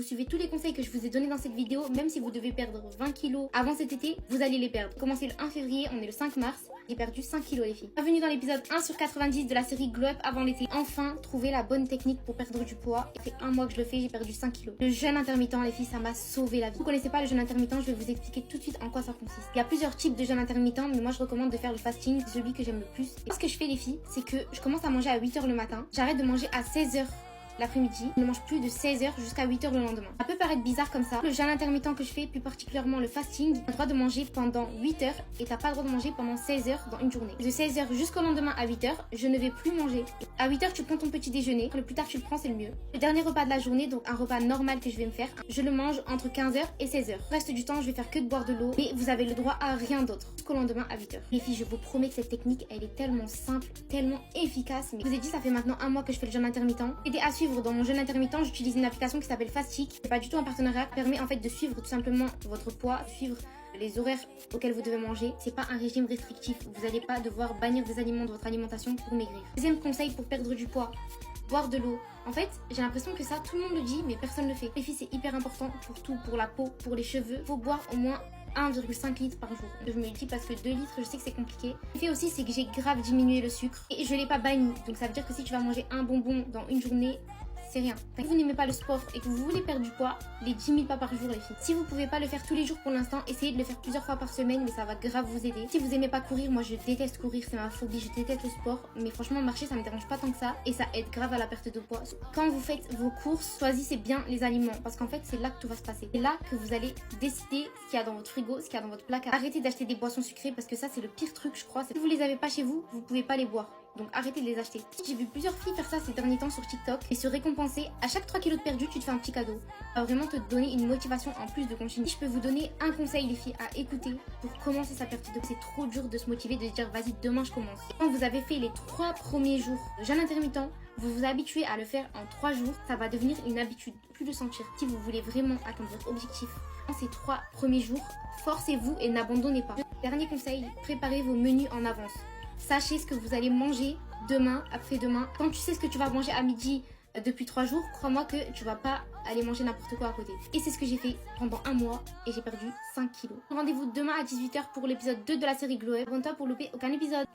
Vous suivez tous les conseils que je vous ai donnés dans cette vidéo, même si vous devez perdre 20 kilos avant cet été, vous allez les perdre. Commencez le 1 février, on est le 5 mars, j'ai perdu 5 kilos les filles. Bienvenue dans l'épisode 1 sur 90 de la série Glow Up avant l'été. Enfin, trouver la bonne technique pour perdre du poids. Ça fait un mois que je le fais, j'ai perdu 5 kilos. Le jeûne intermittent les filles, ça m'a sauvé la vie. Si vous connaissez pas le jeûne intermittent, je vais vous expliquer tout de suite en quoi ça consiste. Il y a plusieurs types de jeûne intermittent, mais moi je recommande de faire le fasting, c'est celui que j'aime le plus. Et ce que je fais les filles, c'est que je commence à manger à 8h le matin, j'arrête de manger à 16h l'après-midi, je ne mange plus de 16h jusqu'à 8h le lendemain. Ça peut paraître bizarre comme ça. Le jeûne intermittent que je fais, plus particulièrement le fasting, tu as le droit de manger pendant 8h et t'as pas le droit de manger pendant 16h dans une journée. De 16h jusqu'au lendemain à 8h, je ne vais plus manger. À 8h, tu prends ton petit déjeuner. Le plus tard tu le prends, c'est le mieux. Le dernier repas de la journée, donc un repas normal que je vais me faire, je le mange entre 15h et 16h. Le reste du temps, je vais faire que de boire de l'eau et vous avez le droit à rien d'autre jusqu'au lendemain à 8h. Les filles, je vous promets que cette technique, elle est tellement simple, tellement efficace. Mais je vous ai dit, ça fait maintenant un mois que je fais le jeûne intermittent. Aidez à suivre dans mon jeûne intermittent, j'utilise une application qui s'appelle Fastic. C'est pas du tout un partenariat, qui permet en fait de suivre tout simplement votre poids, suivre les horaires auxquels vous devez manger. C'est pas un régime restrictif, vous n'allez pas devoir bannir des aliments de votre alimentation pour maigrir. Deuxième conseil pour perdre du poids, boire de l'eau. En fait, j'ai l'impression que ça, tout le monde le dit, mais personne ne le fait. Les filles, c'est hyper important pour tout, pour la peau, pour les cheveux. Faut boire au moins 1,5 litre par jour. Je me le dis parce que 2 litres, je sais que c'est compliqué. Le fait aussi, c'est que j'ai grave diminué le sucre et je l'ai pas banni. Donc ça veut dire que si tu vas manger un bonbon dans une journée, c'est rien. Si vous n'aimez pas le sport et que vous voulez perdre du poids, les 10 000 pas par jour les filles. Si vous pouvez pas le faire tous les jours pour l'instant, essayez de le faire plusieurs fois par semaine, mais ça va grave vous aider. Si vous aimez pas courir, moi je déteste courir, c'est ma phobie, je déteste le sport. Mais franchement marcher ça me dérange pas tant que ça et ça aide grave à la perte de poids. Quand vous faites vos courses, choisissez bien les aliments parce qu'en fait c'est là que tout va se passer. C'est là que vous allez décider ce qu'il y a dans votre frigo, ce qu'il y a dans votre placard. Arrêtez d'acheter des boissons sucrées parce que ça c'est le pire truc je crois. Si vous les avez pas chez vous, vous pouvez pas les boire. Donc arrêtez de les acheter. J'ai vu plusieurs filles faire ça ces derniers temps sur TikTok et se récompenser. À chaque 3 kilos de perdu, tu te fais un petit cadeau. Ça va vraiment te donner une motivation en plus de continuer. Je peux vous donner un conseil les filles à écouter pour commencer sa perte de poids. C'est trop dur de se motiver, de se dire vas-y demain je commence. Quand vous avez fait les 3 premiers jours de jeûne intermittent, vous vous habituez à le faire en 3 jours. Ça va devenir une habitude. Plus le sentir. Si vous voulez vraiment atteindre votre objectif dans ces 3 premiers jours, forcez-vous et n'abandonnez pas. Dernier conseil, préparez vos menus en avance. Sachez ce que vous allez manger demain, après-demain. Quand tu sais ce que tu vas manger à midi depuis 3 jours, crois-moi que tu vas pas aller manger n'importe quoi à côté. Et c'est ce que j'ai fait pendant un mois et j'ai perdu 5 kilos. Rendez-vous demain à 18h pour l'épisode 2 de la série Glow Up. Abonne-toi pour louper aucun épisode.